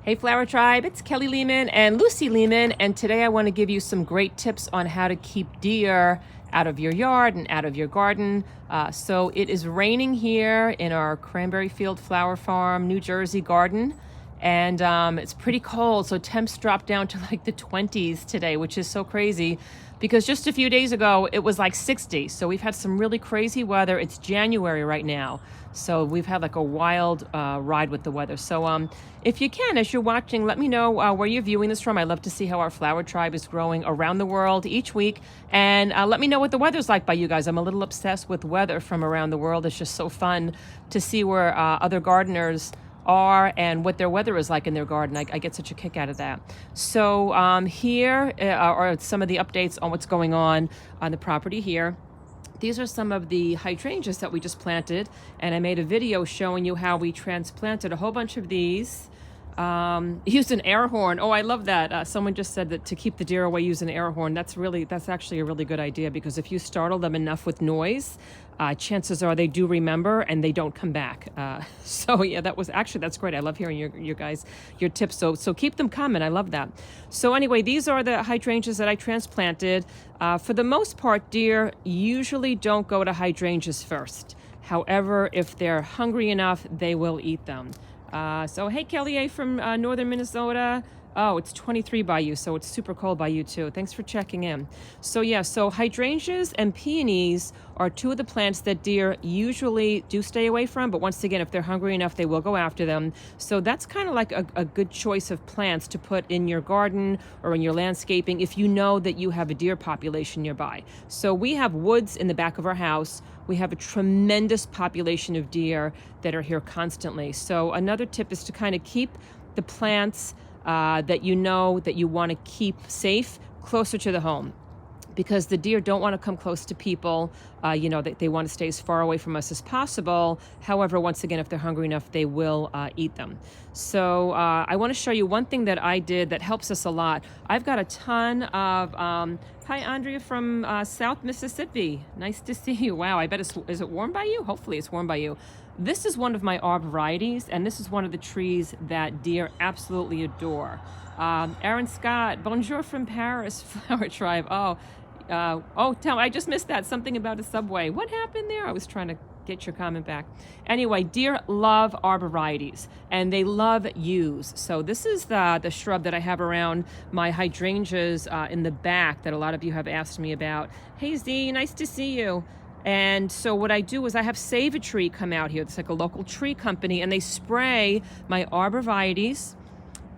Hey Flower Tribe, it's Kelly Lehman and Lucy Lehman, and today I want to give you some great tips on how to keep deer out of your yard and out of your garden. So it is raining here in our Cranberry Field Flower Farm, New Jersey garden, and it's pretty cold, so temps dropped down to like the 20s today, which is so crazy because just a few days ago it was like 60. So we've had some really crazy weather. It's January right now, so we've had like a wild ride with the weather. So if you can, as you're watching, let me know where you're viewing this from. I love to see how our flower tribe is growing around the world each week, and let me know what the weather's like by you guys. I'm a little obsessed with weather from around the world. It's just so fun to see where other gardeners are and what their weather is like in their garden. I get such a kick out of that. So here are some of the updates on what's going on the property here. These are some of the hydrangeas that we just planted, and I made a video showing you how we transplanted a whole bunch of these. Used an air horn. Oh, I love that. Someone just said that to keep the deer away, use an air horn. That's actually a really good idea, because if you startle them enough with noise, chances are they do remember and they don't come back. So yeah, that's great. I love hearing your tips. So keep them coming. I love that. So anyway, these are the hydrangeas that I transplanted. For the most part, deer usually don't go to hydrangeas first. However, if they're hungry enough, they will eat them. So hey, Kelly A from northern Minnesota. Oh, it's 23 by you, so it's super cold by you too. Thanks for checking in. So yeah, so hydrangeas and peonies are two of the plants that deer usually do stay away from, but once again, if they're hungry enough, they will go after them. So that's kind of like a good choice of plants to put in your garden or in your landscaping if you know that you have a deer population nearby. So we have woods in the back of our house. We have a tremendous population of deer that are here constantly. So another tip is to kind of keep the plants that you know that you want to keep safe closer to the home, because the deer don't want to come close to people. They want to stay as far away from us as possible. However, once again, if they're hungry enough, they will eat them. So I want to show you one thing that I did that helps us a lot. I've got a ton of hi Andrea from South Mississippi, nice to see you. Wow, I bet is it warm by you? Hopefully it's warm by you. This is one of my arborvitaes, and this is one of the trees that deer absolutely adore. Aaron Scott, bonjour from Paris, Flower Tribe. Tell me, I just missed that. Something about a subway. What happened there? I was trying to get your comment back. Anyway, deer love arborvitaes, and they love yews. So this is the shrub that I have around my hydrangeas in the back that a lot of you have asked me about. Hey Z, nice to see you. And so what I do is I have Save a Tree come out here. It's like a local tree company, and they spray my arborvitaes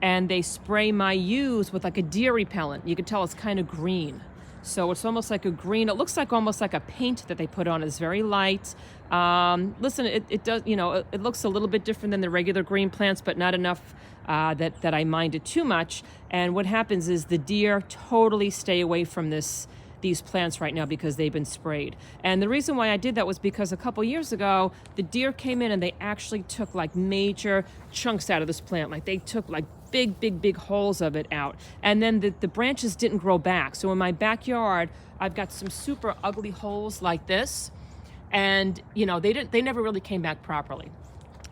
and they spray my yews with like a deer repellent. You can tell it's kind of green. So it's almost like a green. It looks like almost like a paint that they put on. It's very light. Listen, it does, it looks a little bit different than the regular green plants, but not enough that I mind it too much. And what happens is the deer totally stay away from these plants right now because they've been sprayed. And the reason why I did that was because a couple years ago, the deer came in and they actually took like major chunks out of this plant. Like they took like big holes of it out. And then the branches didn't grow back. So in my backyard, I've got some super ugly holes like this. And they never really came back properly.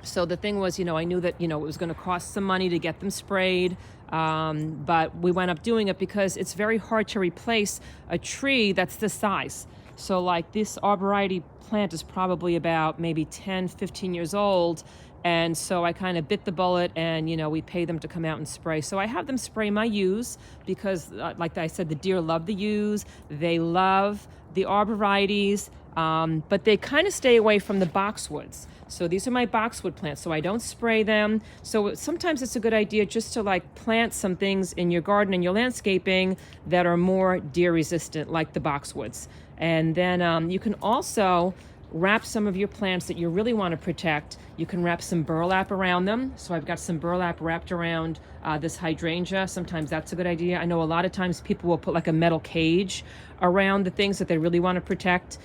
So the thing was, I knew that, it was going to cost some money to get them sprayed. But we wound up doing it because it's very hard to replace a tree that's this size. So like this arborvitae plant is probably about maybe 10, 15 years old. And so I kind of bit the bullet and, we pay them to come out and spray. So I have them spray my yews because, like I said, the deer love the yews. They love the arborvitaes, but they kind of stay away from the boxwoods. So these are my boxwood plants, so I don't spray them. So sometimes it's a good idea just to like plant some things in your garden and your landscaping that are more deer resistant, like the boxwoods. And then you can also wrap some of your plants that you really want to protect. You can wrap some burlap around them. So I've got some burlap wrapped around this hydrangea. Sometimes that's a good idea. I know a lot of times people will put like a metal cage around the things that they really want to protect.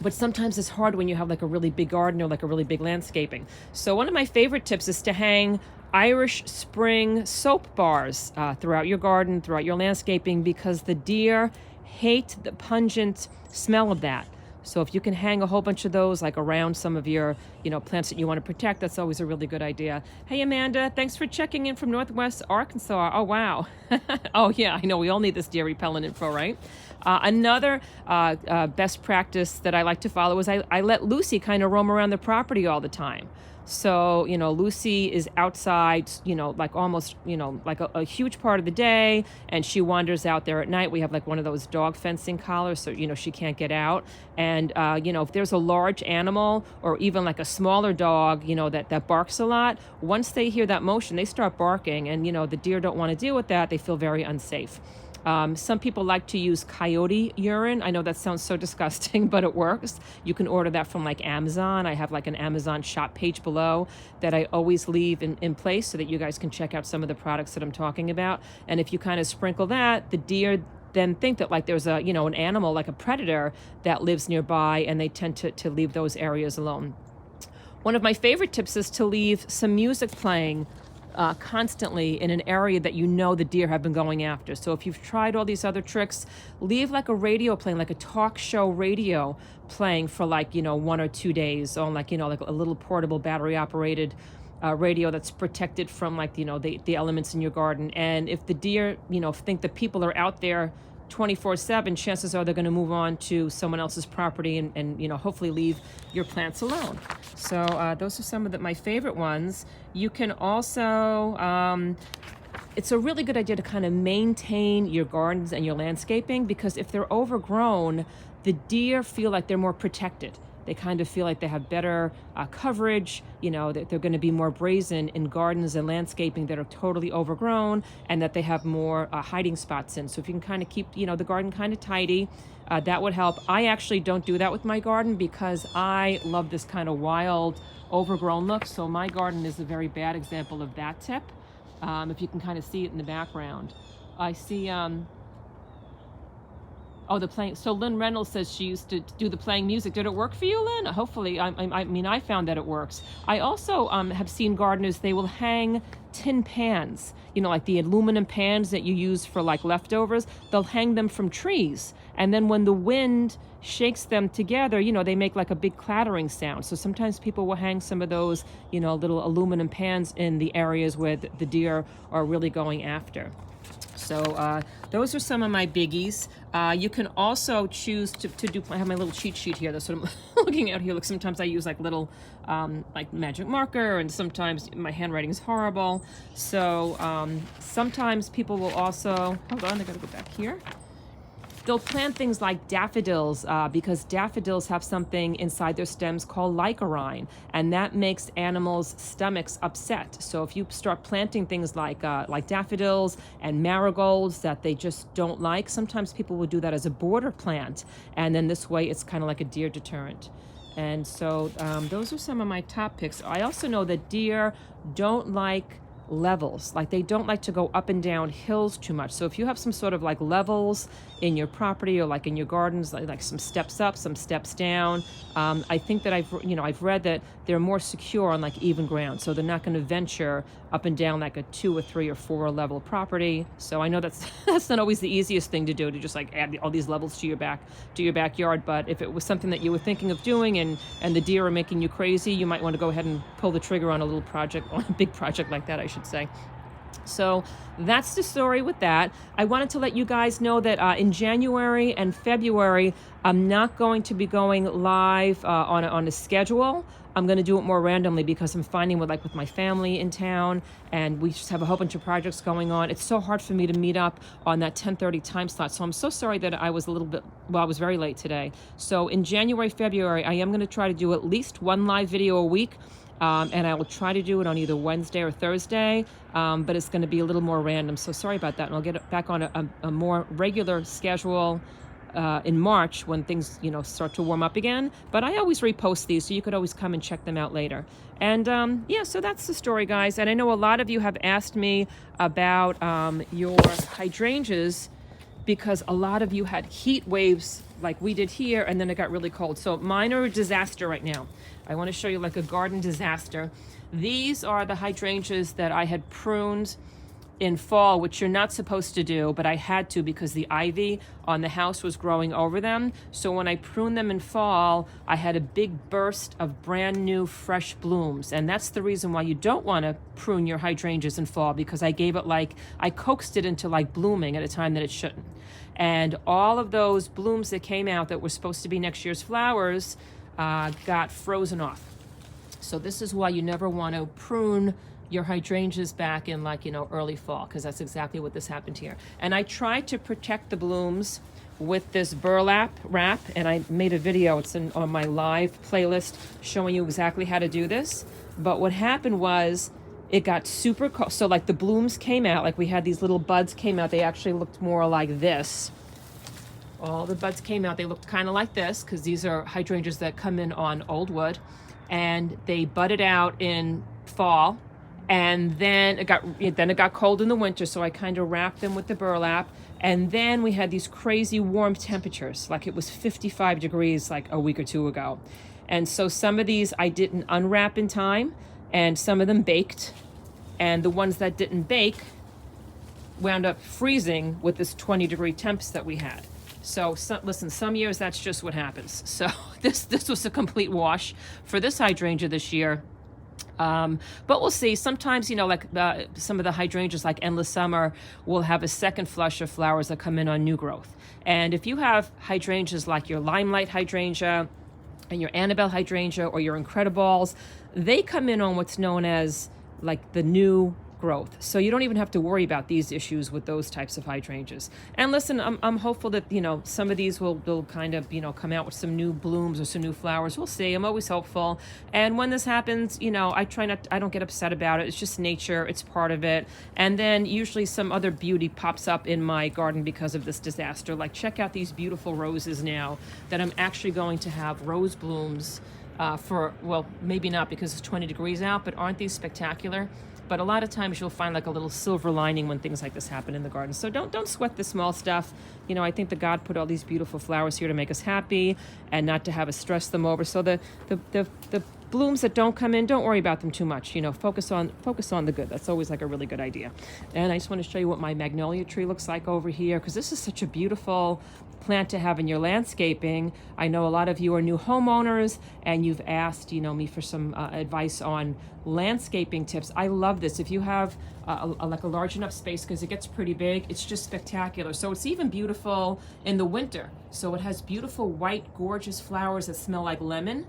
But sometimes it's hard when you have like a really big garden or like a really big landscaping. So one of my favorite tips is to hang Irish Spring soap bars throughout your garden, throughout your landscaping, because the deer hate the pungent smell of that. So if you can hang a whole bunch of those like around some of your, plants that you want to protect, that's always a really good idea. Hey, Amanda, thanks for checking in from Northwest Arkansas. Oh, wow. Oh, yeah, I know we all need this deer repellent info, right? Another best practice that I like to follow is I let Lucy kind of roam around the property all the time. So, Lucy is outside, like almost, like a huge part of the day, and she wanders out there at night. We have like one of those dog fencing collars, so, she can't get out. And, if there's a large animal or even like a smaller dog, that barks a lot, once they hear that motion, they start barking, and, the deer don't want to deal with that. They feel very unsafe. Some people like to use coyote urine. I know that sounds so disgusting, but it works. You can order that from like Amazon. I have like an Amazon shop page below that I always leave in place so that you guys can check out some of the products that I'm talking about. And if you kind of sprinkle that, the deer then think that like there's an animal, like a predator that lives nearby, and they tend to leave those areas alone. One of my favorite tips is to leave some music playing constantly in an area that the deer have been going after. So if you've tried all these other tricks, leave like a radio playing, like a talk show radio playing for like, 1 or 2 days on like, like a little portable battery operated radio that's protected from like, the elements in your garden. And if the deer, think that people are out there 24/7, chances are they're going to move on to someone else's property and hopefully leave your plants alone. So those are some of my favorite ones. You can also, it's a really good idea to kind of maintain your gardens and your landscaping, because if they're overgrown, the deer feel like they're more protected. They kind of feel like they have better coverage, that they're going to be more brazen in gardens and landscaping that are totally overgrown, and that they have more hiding spots in. So if you can kind of keep, the garden kind of tidy, that would help. I actually don't do that with my garden because I love this kind of wild, overgrown look. So my garden is a very bad example of that tip. If you can kind of see it in the background. I see... Oh, the playing. So Lynn Reynolds says she used to do the playing music. Did it work for you, Lynn? Hopefully. I mean, I found that it works. I also have seen gardeners, they will hang tin pans, like the aluminum pans that you use for like leftovers. They'll hang them from trees. And then when the wind shakes them together, they make like a big clattering sound. So sometimes people will hang some of those, little aluminum pans in the areas where the deer are really going after. So those are some of my biggies. You can also choose to do, I have my little cheat sheet here. That's what I'm looking at here. Look, sometimes I use like little like magic marker, and sometimes my handwriting is horrible. So sometimes people will also, hold on, I gotta go back here. They'll plant things like daffodils because daffodils have something inside their stems called lycorine, and that makes animals' stomachs upset. So if you start planting things like daffodils and marigolds that they just don't like, sometimes people will do that as a border plant, and then this way it's kind of like a deer deterrent. And so those are some of my top picks. I also know that deer don't like levels, like they don't like to go up and down hills too much. So if you have some sort of like levels in your property or like in your gardens, like some steps up, some steps down, I think that I've read that they're more secure on like even ground, so they're not going to venture up and down like a 2 or 3 or 4 level property. So I know that's not always the easiest thing to do, to just like add all these levels to your backyard. But if it was something that you were thinking of doing and the deer are making you crazy, you might want to go ahead and pull the trigger on a little project, on a big project like that, I should say. So that's the story with that. I wanted to let you guys know that in January and February, I'm not going to be going live on a schedule. I'm going to do it more randomly because I'm finding with my family in town, and we just have a whole bunch of projects going on. It's so hard for me to meet up on that 10:30 time slot. So I'm so sorry that I was I was very late today. So in January, February, I am going to try to do at least one live video a week. And I will try to do it on either Wednesday or Thursday, but it's going to be a little more random. So sorry about that. And I'll get back on a more regular schedule in March when things, start to warm up again. But I always repost these, so you could always come and check them out later. And so that's the story, guys. And I know a lot of you have asked me about your hydrangeas, because a lot of you had heat waves like we did here, and then it got really cold. So mine are a disaster right now. I want to show you like a garden disaster. These are the hydrangeas that I had pruned in fall, which you're not supposed to do, but I had to because the ivy on the house was growing over them. So when I pruned them in fall, I had a big burst of brand new fresh blooms. And that's the reason why you don't want to prune your hydrangeas in fall, because I gave it I coaxed it into blooming at a time that it shouldn't. And all of those blooms that came out that were supposed to be next year's flowers got frozen off. So this is why you never want to prune your hydrangeas back in early fall, because that's exactly what this happened here. And I tried to protect the blooms with this burlap wrap, and I made a video, it's on my live playlist, showing you exactly how to do this. But what happened was it got super cold. So the blooms came out, we had these little buds came out. They actually looked more like this. All the buds came out. They looked kind of like this, because these are hydrangeas that come in on old wood. And they budded out in fall. And then it got cold in the winter, so I kind of wrapped them with the burlap. And then we had these crazy warm temperatures, it was 55 degrees a week or two ago. And so some of these I didn't unwrap in time, and some of them baked. And the ones that didn't bake wound up freezing with this 20-degree temps that we had. So listen, some years that's just what happens. So this was a complete wash for this hydrangea this year. But we'll see. Sometimes, some of the hydrangeas Endless Summer will have a second flush of flowers that come in on new growth. And if you have hydrangeas like your Limelight hydrangea and your Annabelle hydrangea or your Incrediballs, they come in on what's known as the new growth. So you don't even have to worry about these issues with those types of hydrangeas. And listen, I'm hopeful that, some of these will kind of, come out with some new blooms or some new flowers. We'll see. I'm always hopeful. And when this happens, I don't get upset about it. It's just nature. It's part of it. And then usually some other beauty pops up in my garden because of this disaster. Check out these beautiful roses now that I'm actually going to have rose blooms maybe not because it's 20 degrees out, but aren't these spectacular? But a lot of times you'll find a little silver lining when things like this happen in the garden. So don't sweat the small stuff. I think that God put all these beautiful flowers here to make us happy and not to have us stress them over. So the blooms that don't come in, don't worry about them too much. Focus on the good. That's always a really good idea. And I just want to show you what my magnolia tree looks like over here, because this is such a beautiful plant to have in your landscaping. I know a lot of you are new homeowners and you've asked me for some advice on landscaping tips. I love this. If you have a large enough space, because it gets pretty big, it's just spectacular. So it's even beautiful in the winter. So it has beautiful white gorgeous flowers that smell like lemon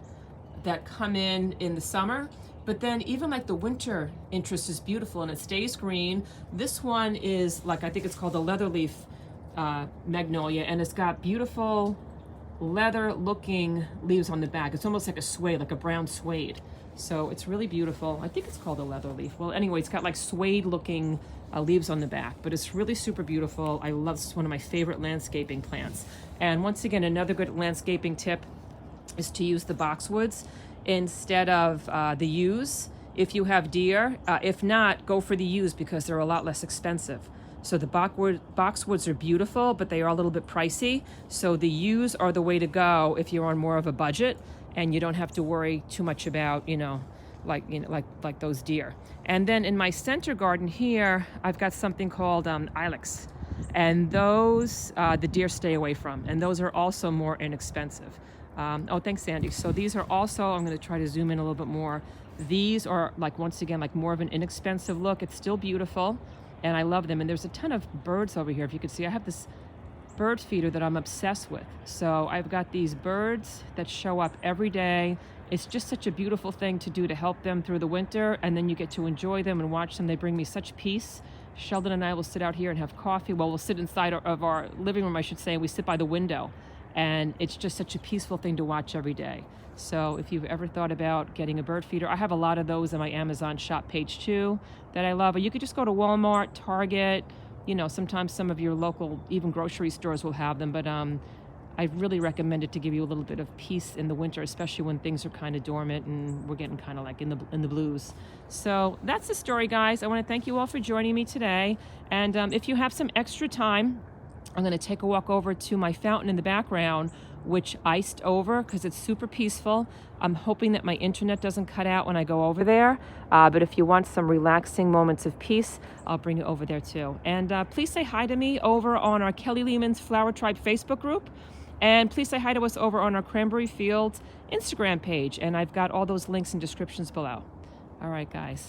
that come in the summer. But then even the winter interest is beautiful and it stays green. This one is I think it's called a leather leaf magnolia, and it's got beautiful leather looking leaves on the back. It's almost like a suede, like a brown suede. So it's really beautiful. I think it's called a leather leaf. Well, anyway, it's got suede looking leaves on the back, but it's really super beautiful. I love this. It's one of my favorite landscaping plants. And once again, another good landscaping tip is to use the boxwoods instead of the yews if you have deer. If not, go for the yews because they're a lot less expensive. So the boxwoods are beautiful, but they are a little bit pricey. So the yews are the way to go if you're on more of a budget and you don't have to worry too much about, like those deer. And then in my center garden here, I've got something called ilex. And those the deer stay away from. And those are also more inexpensive. Thanks, Sandy. So these are also, I'm going to try to zoom in a little bit more. These are once again, more of an inexpensive look. It's still beautiful. And I love them. And there's a ton of birds over here. If you could see, I have this bird feeder that I'm obsessed with. So I've got these birds that show up every day. It's just such a beautiful thing to do to help them through the winter. And then you get to enjoy them and watch them. They bring me such peace. Sheldon and I will sit out here and have coffee. Well, we'll sit inside of our living room, I should say. And we sit by the window. And it's just such a peaceful thing to watch every day. So if you've ever thought about getting a bird feeder, I have a lot of those on my Amazon shop page too that I love. Or you could just go to Walmart, Target, sometimes some of your local, even grocery stores will have them. But I really recommend it to give you a little bit of peace in the winter, especially when things are kind of dormant and we're getting kind of in the blues. So that's the story, guys. I want to thank you all for joining me today. And if you have some extra time, I'm going to take a walk over to my fountain in the background which iced over because it's super peaceful. I'm hoping that my internet doesn't cut out when I go over there. But if you want some relaxing moments of peace, I'll bring you over there too. And please say hi to me over on our Kelly Lehman's Flower Tribe Facebook group. And please say hi to us over on our Cranberry Fields Instagram page. And I've got all those links and descriptions below. All right, guys.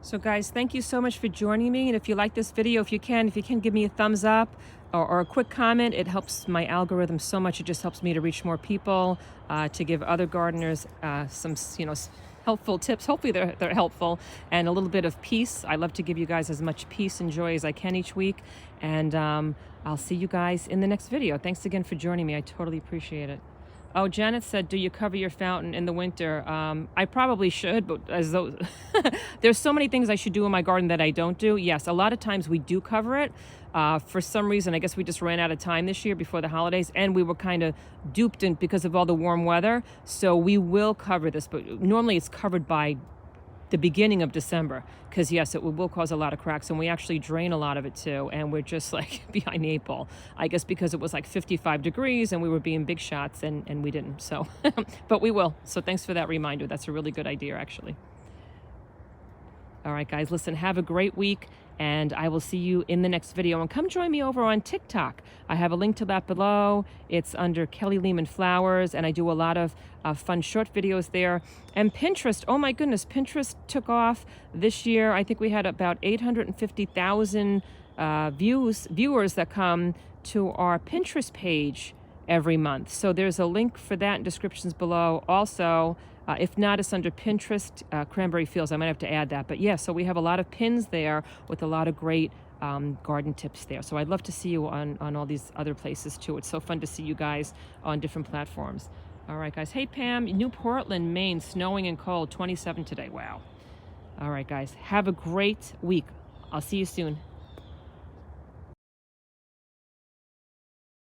So guys, thank you so much for joining me. And if you like this video, if you can give me a thumbs up or a quick comment, it helps my algorithm so much. It just helps me to reach more people, to give other gardeners some, helpful tips. Hopefully they're helpful, and a little bit of peace. I love to give you guys as much peace and joy as I can each week. And I'll see you guys in the next video. Thanks again for joining me. I totally appreciate it. Oh, Janet said, do you cover your fountain in the winter? I probably should, but as though there's so many things I should do in my garden that I don't do. Yes, a lot of times we do cover it. For some reason, I guess we just ran out of time this year before the holidays, and we were kind of duped in because of all the warm weather. So we will cover this, but normally it's covered by the beginning of December, because yes, it will cause a lot of cracks, and we actually drain a lot of it too, and we're just like behind the eight ball, I guess, because it was like 55 degrees and we were being big shots, and we didn't. So but we will. So thanks for that reminder. That's a really good idea, actually. All right, guys, listen, have a great week, and I will see you in the next video. And come join me over on TikTok. I have a link to that below. It's under Kelly Lehman Flowers, and I do a lot of fun short videos there. And Pinterest, oh my goodness, Pinterest took off this year. I think we had about 850,000 viewers that come to our Pinterest page every month. So there's a link for that in descriptions below. Also, if not, it's under Pinterest, Cranberry Fields. I might have to add that. But yeah, so we have a lot of pins there with a lot of great garden tips there. So I'd love to see you on all these other places too. It's so fun to see you guys on different platforms. All right, guys. Hey, Pam, New Portland, Maine, snowing and cold, 27 today. Wow. All right, guys. Have a great week. I'll see you soon.